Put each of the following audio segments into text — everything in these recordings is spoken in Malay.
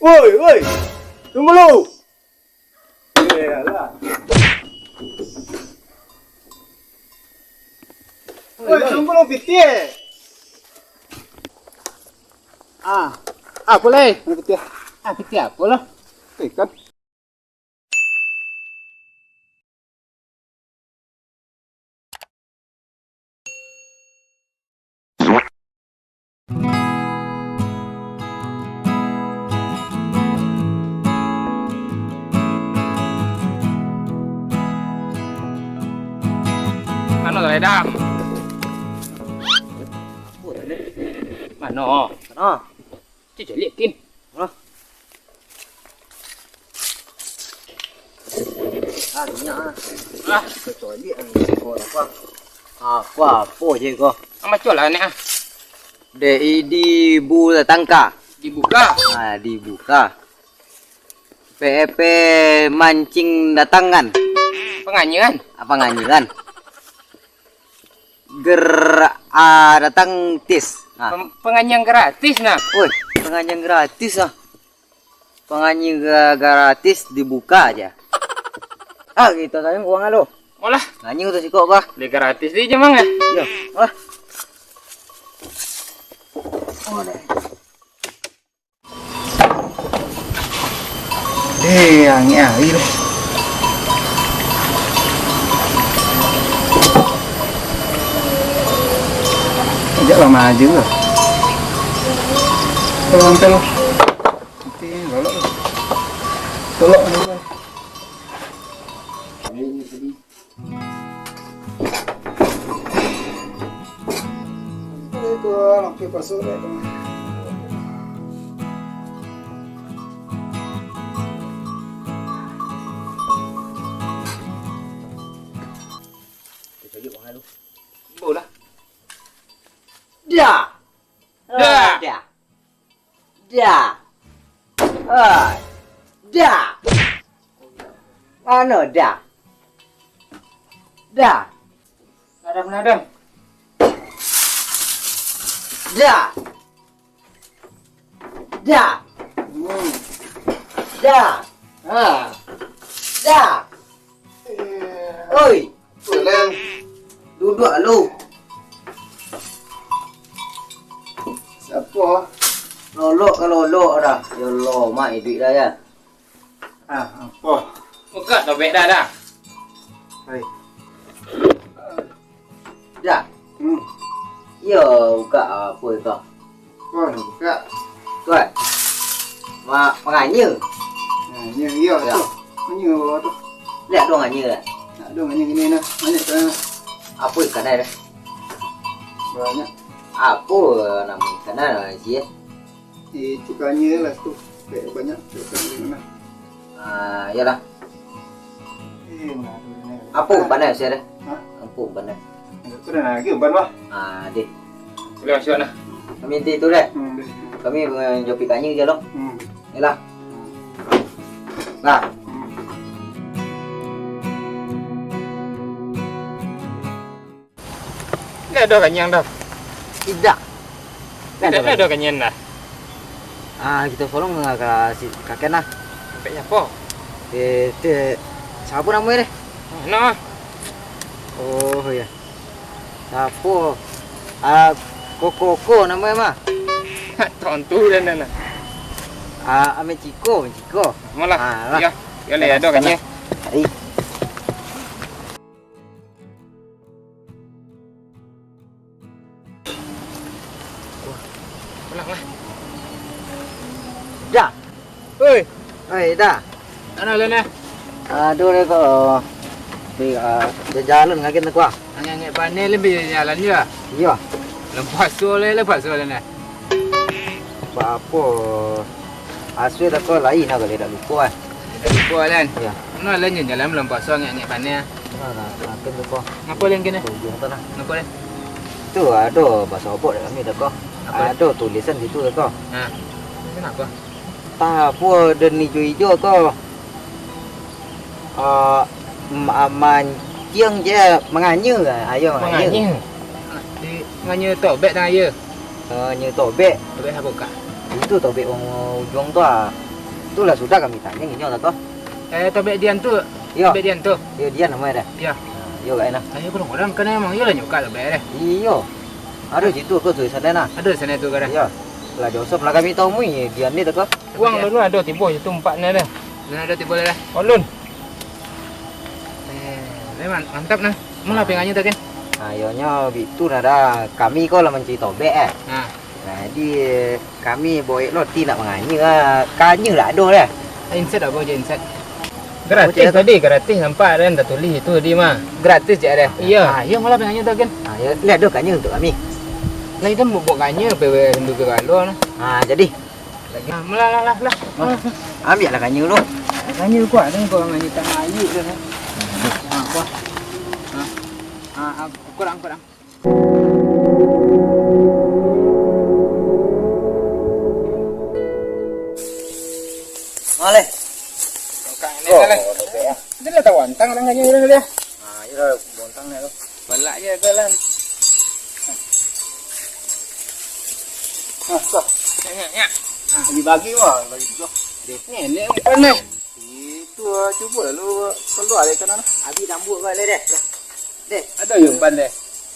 Woi, woi. Tunggu lu. Iyalah. Woi, tunggu lu Pitie. Boleh. Pitie. Pitie apa lah? Ikan. Ano rồi đam? Mà nó chứ chỉ liệt kinh. Đúng nhá. Trời điện của qua. Quả phổi gì cơ? Ama chỗ là nè. Để đi bu là tăng cả. Dibuka. Dibuka. PEP mancing datangan. Penganyian. Penganyian. Datang tis. Penganyian gratis nah. Woi, penganyian gratis ah. Penganyian gratis dibuka aja. Gitu sayang uangnya lo. Olah, Nganying tuh si kok kah? di gratis di jemang ya. Iya, lah. Yang air. Rất là mà dữ rồi. Tolong. Nanti golok. Golok dulu. Itu lampu pasok itu. Kita lihat bang lu. Bola. Dah. Mana dah? Nadam. Oi, pulang. Duduk lu. Siapa? Lolok dah. Ya Allah, mak duit dah ya. Apa? Buka dobek dah. Hai. Dah. Ya, buka apa itu? Buka. Tuan. Menganyir. Nganyir iya tu. Nganyir apa tu? Lihat dong nganyir. Nak dong nganyir ini nah. Nganyir sana. Apa ikan dah? Banyak. Apa nama ikan dah sih? Ikannya lah tu. Banyak. Ikan mana? Yalah. Apa umpan sih dah? Apa umpan dah? Itu dah lagi umpan mah. Deh. Boleh masuk nah. Kami nanti itu deh. Kami menjawab ikannya je loh. Yalah. Nah. Dah ada kanyang dah. Tidak. Dah ada kanyang dah. Kita tolong kasih kakek nah. Sampai siapa? Siapa namanya deh? Nah. Oh ya. Siapa? Koko namanya mah. Tontu dan nah. Ame Ciko. Malah. Ya. Ya le ada kanyang. Pulang lah. Dah. Dah. Ano lang na? Doon ko. Jalan ngakin ko. Ang panel lebih jalan ya. Iya. Lepas soalnya na. Apa? Asal aku lain nak boleh dah lupa. Lupa lan. Ya. Ano lang yun jalan lepas soalnya ngek panel. Ngakin ko. Ngapa lang kini? Tujung tanah. Ngapa lang? Tu ada bahasa apa dah kami dah ko. Ada tulisan situ dah ko. Kenapa? Apa dan hijau-hijau ko. Mancing je menganyir ayo menganyir. Di menganyir tobek dah ya. Như tobek. Tobek apa kak? Itu tobek ujung tu Itulah sudah kami tanya ini tak toh. Tobek Dian tu. Iya. Tobek Dian tu. Iya dia namanya dah. Iya. Iya gak enak. Saya kurang-kurang kan emang iya lah nyuka tobek deh. Iya. Ada situ kau tuh sana. Ada sana tu kan. Iya. Lah Joseph lah kami tahu mui dia ni tak toh. Uang dulu ada tibo itu 4 ni dah. Dan ada tibo dah. Olun. Mantap nah. Mula pengannya tu kan. Ayonya itu nada kami kau lah mencari tobek Nah. Jadi kami boleh roti nak menganyi kanya tak ada dah. Inset apa je inset? Gratis tadi, gratis nampak kan dah tulis itu tadi mah. Gratis je ada. Iya. Iya malah pengannya tu kan. Ya lihat dah kanya untuk kami. Lah itu mau buat kanya pe hendu ke kalau nah. Jadi Lagi. Lah. ambil lah kanya dulu. Kanya kuat kan kau ngani tak ayu dah. Apa? Kurang. Boleh. Dia dah tahu antang orang kanya dia. Ya bontang ni tu. Balak je ke lah. Ya. Bagi wah, bagi tu. Ni umpan ni. Itu cuba lalu keluar dari kanan. Abi rambut kau deh. Deh. Ada umpan deh.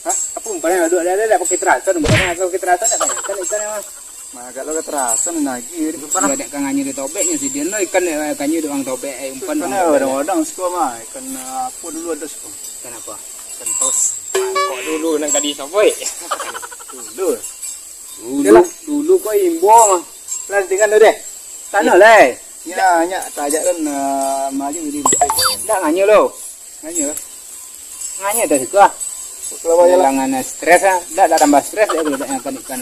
Hah? Apa umpan yang ada pakai terasan umpan aku pakai terasan tak banyak kan ikan memang. Maka lo keterasan lagi. Umpan ada kanganya di tobeknya si dia ikan kanganya doang tobek umpan. Kan orang-orang suka mah ikan apa dulu ada suka. Ikan apa? Ikan tos. Kok dulu nang kadi soboi. Dulu kau imbo mah. Pelantingan tu deh. Sana lah. Ya, tajak kan maju jadi. Tak nganya lo. Nganya dah suka. Kalau Jangan stres ah. Dah tambah stres dia dah ikan.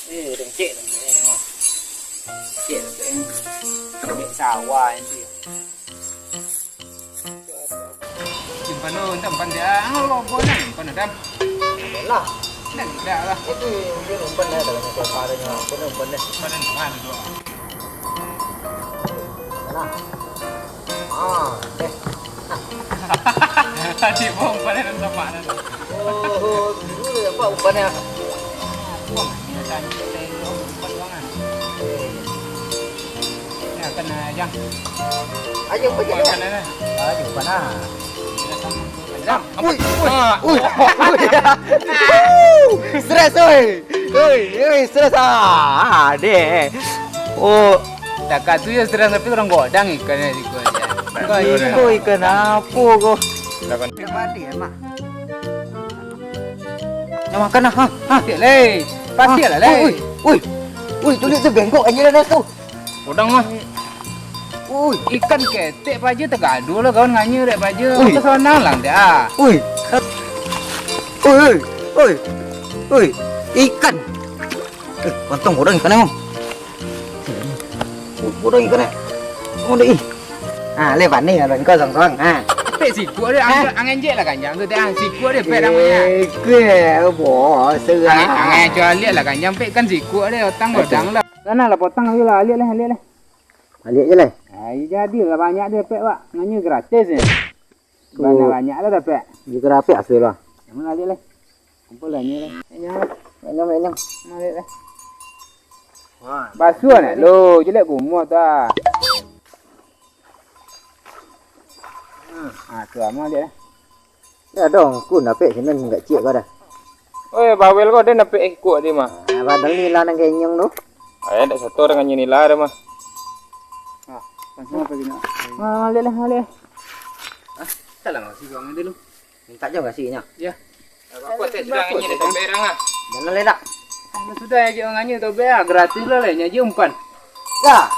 Rengcek. Cek dah. Sawah nanti. Simpan lo, simpan dia. Lo boleh simpan dah. lah. Dah lah. Itu dia umpan dah dalam siapa adanya. Umpan dah. Simpan mana dua. Deh. Tadi umpan dan sama dah. Oh, dulu apa umpannya? Wah, dia tanya saya umpan bangan. Ya kan jang. Ayo pergi Umpan dah. dah. Ayo panah. Stres stres deh. Oh, Dekat tu ya stres tapi orang godang ikannya di gua aja. kau ikan apa kau? Lakukan. Mati emak. Nak makan lah, Lei. Pasti lah lei. Ui, tulis tu bengkok aja dah tu. Godang mah. Ikan ketek paja tergaduh lah kawan nganya dek paja. Kesonang lang dia. Ui, ikan. Untung godang ikan emang. Godang ikan ni. Oh deh. Lewat ni ada kau song. Pek siku dia angin je lah kanjang tu dia siku dia pek namanya. Ke bo serah. Angin jual lihat lah kanjang pek kan siku dia otang godang lah. Sana lah potong lagi lah lihat lah. Lihat je lah. Jadi lah banyak dia pek pak nganya gratis ni. Banyak lah dapat. Juga rapi asal lah. Mana lihat lah. Kumpul lah ni lah. Enyam. Mana lihat lah. Basuh nak lo jelek gumur tak. Tu amal dia. Ya dong, ku napek sini enggak cik kau dah. Oi, bawel kau dia napek ikut dia mah. Padahal ni lah nang kenyang tu. Ada satu orang yang nila dia mah. Pasal apa gini? Lihat. Salah masih gua dulu. Minta je kasihnya. Ya. Apa tak sudah nganya dia berang ah. Jangan ledak. Sudah aja nganya tu ber gratis lah le nyaji umpan. Dah.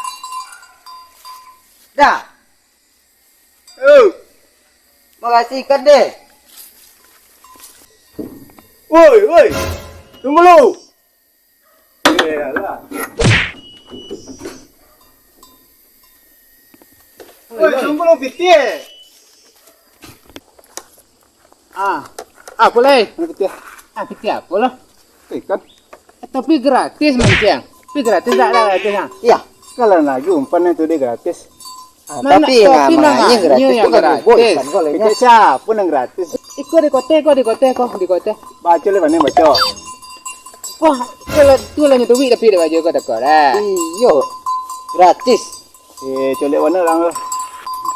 Makasih ikan deh. Woi. Tunggu lu. Iyalah. Woi, tunggu lu pitie. Apa le? Pitie apa lah? Ikan. Tapi gratis macam. Tapi gratis tak ada gratis ah. Iya. Kalau lagi umpan itu dia gratis. Tapi namanya gratis yang bukan gratis. bubur ikan kau Kita siapa yang gratis? Ikut di kota. Baca le mana baca. Wah, kalau tu lah nyetuwi tapi dia baju kau tak kau dah. Iyo. Gratis. Colek mana orang tu?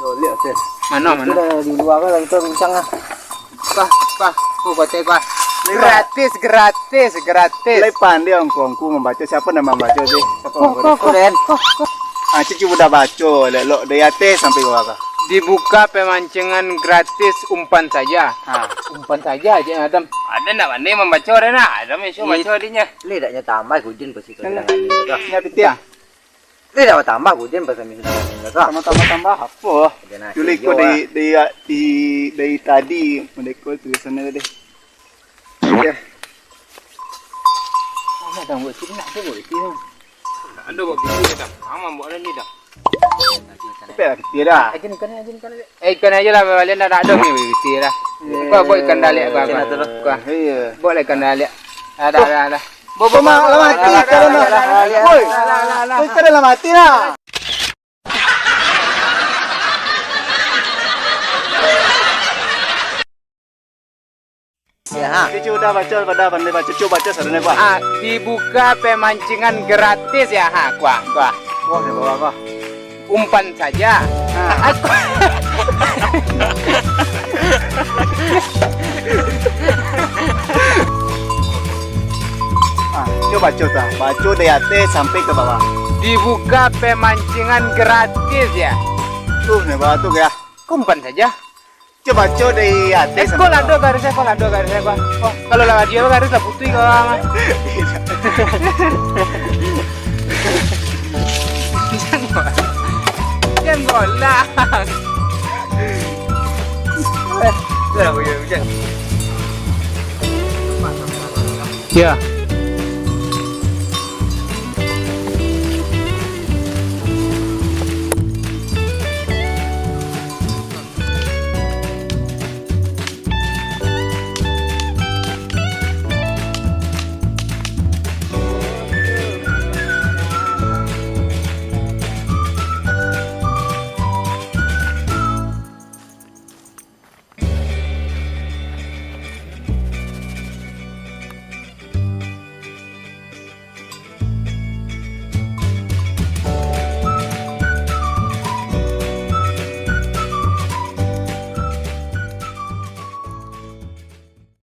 Colek tu. Mana mana? Sudah di luar kan lagi tu bincang ah. Ku kote gua. Gratis. Lepan dia ku membaca. Siapa nama membaca tu? Siapa membaca? Koren. Cici udah baca. Lelok dari atas sampai bawah kah? Dibuka pemancingan gratis umpan saja. Umpan saja aja Adam. Ada nak pandai membaca orang nak? Ada mesum baca dinya. Le daknya tambah hujan pasti kau bilang angin tu. Nya pitia. Le dak tambah hujan pasti angin tu. Tambah apa? Julik ko dari tadi mendekor tu sana deh. Ya. Mana dah buat sini nak buat sini. Ada buat bisik dah. Aman buat ni dah. Tapi lah pitia dah. Ikan aja lah balik dah ada ni bisik dah. Kau buat ikan dalik kau. Iya. Buat ikan dalik. Ada. Bobo mati kalau nak. Woi. Woi kalau mati lah. Ya. Cici udah baca, pada pandai baca. Coba baca sana gua. Dibuka pemancingan gratis ya gua. Wah, di bawah kah? Umpan saja. Aku Coba baca. Baca dari atas sampai ke bawah. dibuka pemancingan gratis ya. Tuh, di bawah tuh ya. Umpan saja. Coba baca dari atas. Kau lado garisnya gua. Oh, kalau lewat dia garis lah putih kau. Jangan bolang. Sudah, hujan. Ya.